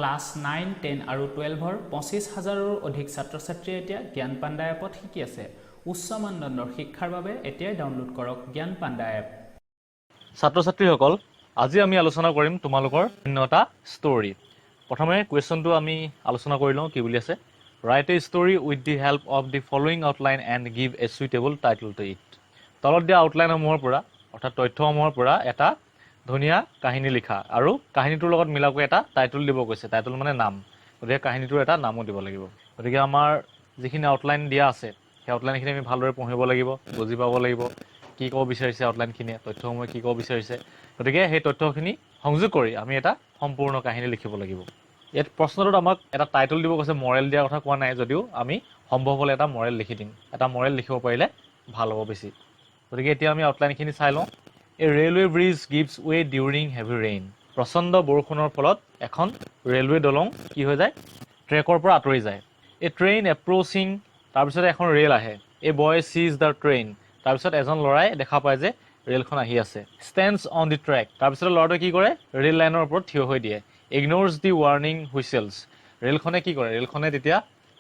Class 9, 10 আৰু 12ৰ 25,000ৰো অধিক ছাত্ৰ-ছাত্ৰীয়ে এতিয়া জ্ঞান পাণ্ডা এপত শিকি আছে। উচ্চ মানদণ্ডৰ শিক্ষাৰ বাবে এতিয়াই ডাউনলোড কৰক জ্ঞান পাণ্ডা এপ। ছাত্ৰ-ছাত্ৰীসকল, আজি আমি আলোচনা কৰিম তোমালোকৰ ভিন্নতা ষ্টৰী। প্ৰথমে কুৱেশ্যনটো আমি আলোচনা কৰি লওঁ কি বুলি আছে। Write a story with the help of the following outline and give a suitable title to it. তলত দিয়া আউটলাইনসমূহৰ পৰা অৰ্থাৎ তথ্যসমূহৰ পৰা এটা ধুনীয়া কাহিনী লিখা আৰু কাহিনীটোৰ লগত মিলাকৈ এটা টাইটল দিব কৈছে। টাইটল মানে নাম, গতিকে কাহিনীটোৰ এটা নামো দিব লাগিব। গতিকে আমাৰ যিখিনি আউটলাইন দিয়া আছে সেই আউটলাইনখিনি আমি ভালদৰে পঢ়িব লাগিব, বুজি পাব লাগিব কি ক'ব বিচাৰিছে আউটলাইনখিনিয়ে, তথ্যসমূহে কি ক'ব বিচাৰিছে। গতিকে সেই তথ্যখিনি সংযোগ কৰি আমি এটা সম্পূৰ্ণ কাহিনী লিখিব লাগিব। ইয়াত প্ৰশ্নটোত আমাক এটা টাইটল দিব কৈছে, মৰেল দিয়াৰ কথা কোৱা নাই যদিও আমি সম্ভৱ হ'লে এটা মৰেল লিখি দিম। এটা মৰেল লিখিব পাৰিলে ভাল হ'ব বেছি। গতিকে এতিয়া আমি আউটলাইনখিনি চাই লওঁ। এ ৰেলৱে ব্ৰিজ গিভছ ৱে ডিউৰিং হেভি ৰেইন। প্ৰচণ্ড বৰষুণৰ ফলত এখন ৰেলৱে দলং কি হৈ যায়, ট্ৰেকৰ পৰা আঁতৰি যায়। এ ট্ৰেইন এপ্ৰ'চিং, তাৰপিছত এখন ৰেল আহে। এ বয় চিজ দ্য ট্ৰেইন, তাৰপিছত এজন ল'ৰাই দেখা পায় যে ৰেলখন আহি আছে। ষ্টেণ্ডছ অন দি ট্ৰেক, তাৰপিছত ল'ৰাটোৱে কি কৰে, ৰেল লাইনৰ ওপৰত থিয় হৈ দিয়ে। ইগন'ৰছ দি ৱাৰ্ণিং হুইচেলছ, ৰেলখনে কি কৰে, ৰেলখনে তেতিয়া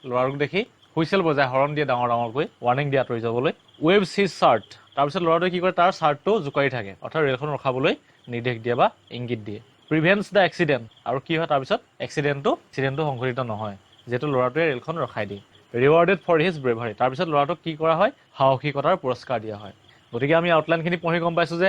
ল'ৰাটোক দেখি হুইচেল বজায়, হৰণ দিয়ে ডাঙৰ ডাঙৰকৈ, ৱাৰ্ণিং দিয়ে আঁতৰি যাবলৈ। ৱেভছ হিজ চাৰ্ট, তাৰপিছত ল'ৰাটোৱে কি কৰে, তাৰ চাৰ্টটো জোকাৰি থাকে, অৰ্থাৎ ৰেলখন ৰখাবলৈ নিৰ্দেশ দিয়ে বা ইংগিত দিয়ে। প্ৰিভেন্টছ দ্য এক্সিডেণ্ট, আৰু কি হয় তাৰপিছত এক্সিডেণ্টটো সংঘটিত নহয়, যিহেতু ল'ৰাটোৱে ৰেলখন ৰখাই দিয়ে। ৰিৱাৰ্ডেড ফৰ হিজ ব্ৰেভাৰী, তাৰপিছত ল'ৰাটোক কি কৰা হয়, সাহসিকতাৰ পুৰস্কাৰ দিয়া হয়। গতিকে আমি আউটলাইনখিনি পঢ়ি গম পাইছোঁ যে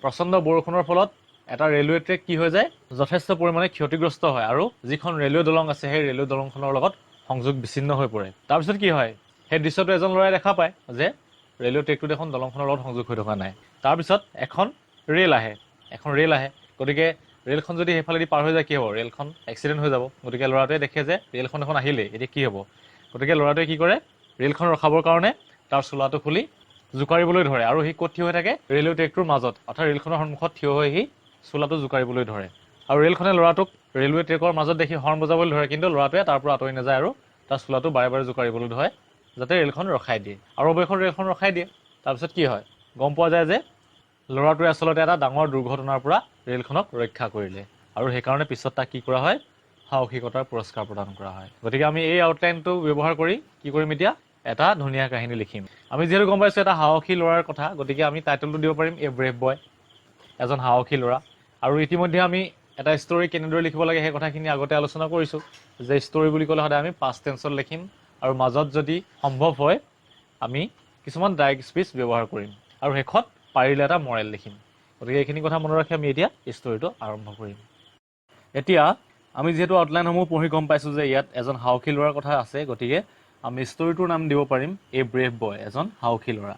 প্ৰচণ্ড বৰষুণৰ ফলত এটা ৰেলৱে ট্ৰেক কি হৈ যায়, যথেষ্ট পৰিমাণে ক্ষতিগ্ৰস্ত হয় আৰু যিখন ৰেলৱে দলং আছে সেই ৰেলৱে দলংখনৰ লগত সংযোগ বিচ্ছিন্ন হৈ পৰে। তাৰপিছত কি হয়, সেই দৃশ্যটো এজন ল'ৰাই দেখা পায় যে ৰেলৱে ট্ৰেকটো দেখোন দলংখনৰ লগত সংযোগ হৈ থকা নাই। তাৰপিছত এখন ৰেল আহে, গতিকে ৰেলখন যদি সেইফালেদি পাৰ হৈ যায় কি হ'ব, ৰেলখন এক্সিডেণ্ট হৈ যাব। গতিকে ল'ৰাটোৱে দেখে যে ৰেলখন এখন আহিলেই, এতিয়া কি হ'ব। গতিকে ল'ৰাটোৱে কি কৰে, ৰেলখন ৰখাবৰ কাৰণে তাৰ চোলাটো খুলি জোকাৰিবলৈ ধৰে আৰু সি ক'ত থিয় হৈ থাকে, ৰেলৱে ট্ৰেকটোৰ মাজত, অৰ্থাৎ ৰেলখনৰ সন্মুখত থিয় হৈ সি চোলাটো জোকাৰিবলৈ ধৰে। আৰু ৰেলখনে ল'ৰাটোক ৰেলৱে ট্ৰেকৰ মাজত দেখি হৰ্ণ বজাবলৈ ধৰে, কিন্তু ল'ৰাটোৱে তাৰ পৰা আঁতৰি নাযায় আৰু তাৰ চোলাটো বাৰে বাৰে জোকাৰিবলৈ ধৰে যাতে ৰেলখন ৰখাই দিয়ে। আৰু অৱশেষত ৰেলখন ৰখাই দিয়ে। তাৰপিছত কি হয়, গম পোৱা যায় যে ল'ৰাটোৱে আচলতে এটা ডাঙৰ দুৰ্ঘটনাৰ পৰা ৰেলখনক ৰক্ষা কৰিলে আৰু সেইকাৰণে পিছত তাক কি কৰা হয়, সাহসিকতাৰ পুৰস্কাৰ প্ৰদান কৰা হয়। গতিকে আমি এই আউটলাইনটো ব্যৱহাৰ কৰি কি কৰিম, এতিয়া এটা ধুনীয়া কাহিনী লিখিম। আমি যিহেতু গম পাইছোঁ এটা সাহসী ল'ৰাৰ কথা, গতিকে আমি টাইটলটো দিব পাৰিম এ ব্ৰেভ বয়, এজন সাহসী ল'ৰা। আৰু ইতিমধ্যে আমি এটা ষ্টৰী কেনেদৰে লিখিব লাগে সেই কথাখিনি আগতে আলোচনা কৰিছোঁ, যে ষ্টৰী বুলি ক'লে সদায় আমি পাষ্ট টেন্সত লিখিম আৰু মাজত যদি সম্ভৱ হয় আমি কিছুমান ডাইৰেক্ট স্পীচ ব্যৱহাৰ কৰিম আৰু শেষত পাৰিলে এটা মৰেল লিখিম। গতিকে এইখিনি কথা মনত ৰাখি আমি এতিয়া ষ্টৰীটো আৰম্ভ কৰিম। এতিয়া আমি যিহেতু আউটলাইনসমূহ পঢ়ি গম পাইছোঁ যে ইয়াত এজন সাহসী ল'ৰাৰ কথা আছে, গতিকে আমি ষ্টৰীটোৰ নাম দিব পাৰিম এ ব্ৰেভ বয়, এজন সাহসী ল'ৰা।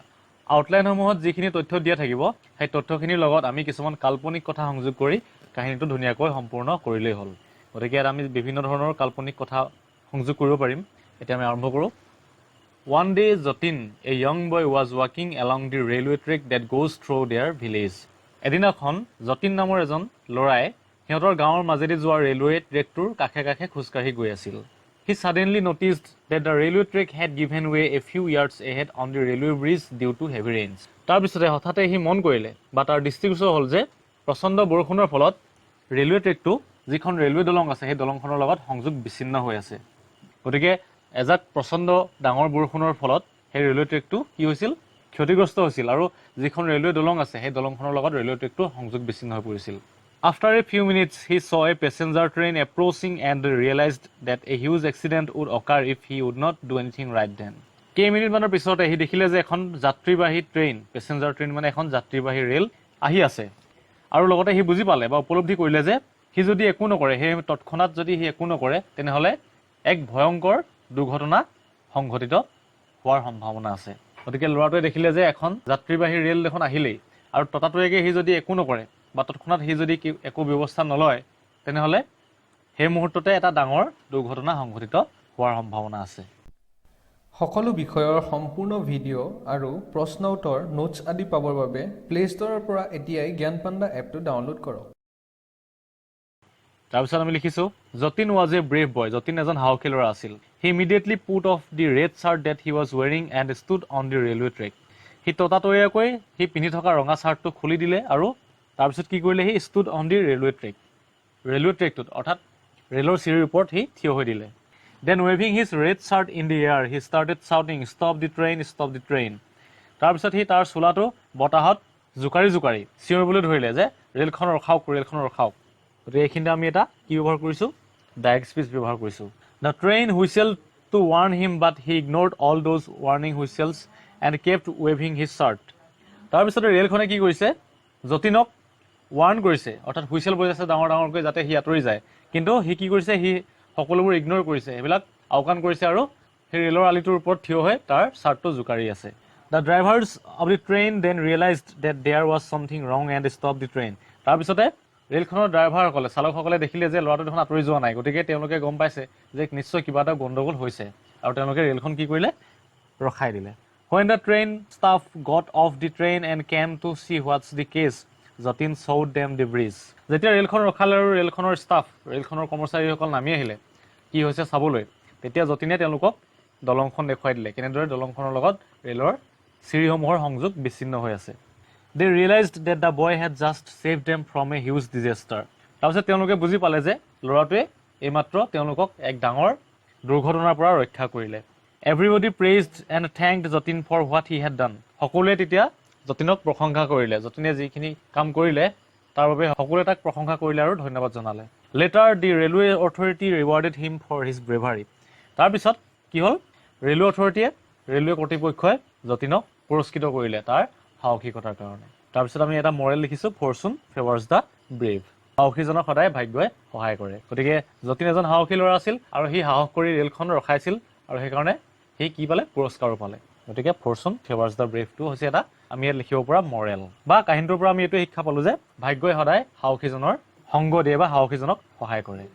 আউটলাইনসমূহত যিখিনি তথ্য দিয়া থাকিব সেই তথ্যখিনিৰ লগত আমি কিছুমান কাল্পনিক কথা সংযোগ কৰি কাহিনীটো ধুনীয়াকৈ সম্পূৰ্ণ কৰিলেই হ'ল। গতিকে ইয়াত আমি বিভিন্ন ধৰণৰ কাল্পনিক কথা সংযোগ কৰিব পাৰিম। এতিয়া আমি আৰম্ভ কৰোঁ। One day Jatin, a young boy, was walking along the railway track that goes through their village. এদিনাখন যতীন নামৰ এজন ল'ৰাই সিহঁতৰ গাঁৱৰ মাজেদি যোৱা ৰেলৱে ট্ৰেকটোৰ কাষে কাষে খোজকাঢ়ি গৈ আছিল। He suddenly noticed that the railway track had given way a few yards ahead on the railway bridge due to heavy rains. তাৰপিছতে হঠাতে সি মন কৰিলে বা তাৰ দৃষ্টিগোচৰ হ'ল যে প্ৰচণ্ড বৰষুণৰ ফলত ৰেলৱে ট্ৰেকটো যিখন ৰেলৱে দলং আছে সেই দলংখনৰ লগত সংযোগ বিচ্ছিন্ন হৈ আছে। গতিকে এজাক প্ৰচণ্ড ডাঙৰ বৰষুণৰ ফলত সেই ৰেলৱে ট্ৰেকটো কি হৈছিল, ক্ষতিগ্ৰস্ত হৈছিল আৰু যিখন ৰেলৱে দলং আছে সেই দলংখনৰ লগত ৰেলৱে ট্ৰেকটো সংযোগ বিচ্ছিন্ন হৈ পৰিছিল। After a few minutes, he saw a passenger train approaching and realized that a huge accident would occur if he would not do anything right then. কেইমিনিটমানৰ পিছতে সি দেখিলে যে এখন যাত্ৰীবাহী ট্ৰেইন, পেছেঞ্জাৰ ট্ৰেইন মানে এখন যাত্ৰীবাহী ৰেল আহি আছে আৰু লগতে সি বুজি পালে বা উপলব্ধি কৰিলে যে সি যদি একো নকৰে, সেই তৎক্ষণাত যদি সি একো নকৰে তেনেহ'লে এক ভয়ংকৰ দুৰ্ঘটনা সংঘটিত হোৱাৰ সম্ভাৱনা আছে। গতিকে ল'ৰাটোৱে দেখিলে যে এখন যাত্ৰীবাহী ৰেল দেখোন আহিলেই আৰু ততাতৈয়াকৈ সি যদি একো নকৰে বা তৎক্ষণাত সি যদি একো ব্যৱস্থা নলয় তেনেহ'লে সেই মুহূৰ্ততে এটা ডাঙৰ দুৰ্ঘটনা সংঘটিত হোৱাৰ সম্ভাৱনা আছে। সকলো বিষয়ৰ সম্পূৰ্ণ ভিডিঅ' আৰু প্ৰশ্ন উত্তৰ নোটছ আদি পাবৰ বাবে প্লে ষ্ট'ৰৰ পৰা এতিয়াই জ্ঞান পাণ্ডা এপটো ডাউনলোড কৰক। তাৰপিছত আমি লিখিছোঁ Jatin was a brave boy, Jatin এজন সাহসী ল'ৰা আছিল। He immediately put off the red shirt that he was wearing and stood on the railway track. সি ততাতৈয়াকৈ সি পিন্ধি থকা ৰঙা চাৰ্টটো খুলি দিলে আৰু তাৰপিছত কি কৰিলে, সি ষ্টুড অন দি ৰেলৱে ট্ৰেকটোত, অৰ্থাৎ ৰেলৰ চিৰিৰ ওপৰত সি থিয় হৈ দিলে। Then waving his red shirt in the air, he started shouting, "Stop the train, stop the train." তাৰপিছত সি তাৰ চোলাটো বতাহত জোকাৰি জোকাৰি চিঞৰিবলৈ ধৰিলে যে ৰেলখন ৰখাওক, ৰেলখন ৰখাওক। গতিকে এইখিনিতে আমি এটা কি ব্যৱহাৰ কৰিছোঁ? ডাইৰেক্ট স্পীচ ব্যৱহাৰ কৰিছোঁ। The train whistled to warn him, but he ignored all those warning whistles and kept waving his shirt. তাৰপিছতে ৰেলখনে কি কৰিছে? যতীনক ৱাৰ্ণ কৰিছে, অৰ্থাৎ হুইচেল বজাইছে ডাঙৰ ডাঙৰকৈ যাতে সি আঁতৰি যায়। কিন্তু সি কি কৰিছে? সি সকলোবোৰ ইগন'ৰ কৰিছে, সেইবিলাক আওকাণ কৰিছে আৰু সেই ৰেলৰ আলিটোৰ ওপৰত থিয় হৈ তাৰ চাৰ্টটো জোকাৰি আছে। The drivers of the train then realized that there was something wrong and stopped the train. তাৰপিছতে ৰেলখনৰ ড্ৰাইভাৰসকলে, চালকসকলে দেখিলে যে ল'ৰাটো দেখোন আঁতৰি যোৱা নাই, গতিকে তেওঁলোকে গম পাইছে যে নিশ্চয় কিবা এটা গণ্ডগোল হৈছে আৰু তেওঁলোকে ৰেলখন কি কৰিলে? ৰখাই দিলে। When the train staff got off the train and came to see what's the case, Jatin showed them the bridge. যেতিয়া ৰেলখন ৰখালে আৰু ৰেলখনৰ ষ্টাফ, ৰেলখনৰ কৰ্মচাৰীসকল নামি আহিলে কি হৈছে চাবলৈ, তেতিয়া যতীনে তেওঁলোকক দলংখন দেখুৱাই দিলে, কেনেদৰে দলংখনৰ লগত ৰেলৰ চিৰিসমূহৰ সংযোগ বিচ্ছিন্ন হৈ আছে। They realized that the boy had just saved them from a huge disaster. তাৰপিছত তেওঁলোকে বুজি পালে যে ল'ৰাটোৱে এইমাত্ৰ তেওঁলোকক এক ডাঙৰ দুৰ্ঘটনাৰ পৰা ৰক্ষা কৰিলে। Everybody praised and thanked Jatin for what he had done. সকলোৱে তেতিয়া যতীনক প্ৰশংসা কৰিলে, যতীনে যিখিনি কাম কৰিলে তাৰ বাবে সকলোৱে তাক প্ৰশংসা কৰিলে আৰু ধন্যবাদ জনালে। Later the railway authority rewarded him for his bravery. তাৰপিছত কি হ'ল? ৰেলৱে অথৰিটিয়ে, ৰেলৱে কৰ্তৃপক্ষই যতীনক পুৰস্কৃত কৰিলে তাৰ সাহসিকতাৰ কাৰণে। তাৰপিছত আমি এটা মৰেল লিখিছোঁ, ফৰচুন ফেভাৰ্ছ দ্য ব্ৰেভ। সাহসীজনক সদায় ভাগ্যই সহায় কৰে। গতিকে যতীন এজন সাহসী ল'ৰা আছিল আৰু সি সাহস কৰি ৰেলখন ৰখাইছিল আৰু সেইকাৰণে সি কি পালে? পুৰস্কাৰো পালে। গতিকে ফৰচুন ফেভাৰ্ছ দ্য ব্ৰেভটো হৈছে এটা আমি ইয়াত লিখিব পৰা মৰেল বা কাহিনীটোৰ পৰা আমি এইটোৱে শিক্ষা পালোঁ যে ভাগ্যই সদায় সাহসীজনৰ সংগ দিয়ে বা সাহসীজনক সহায় কৰে।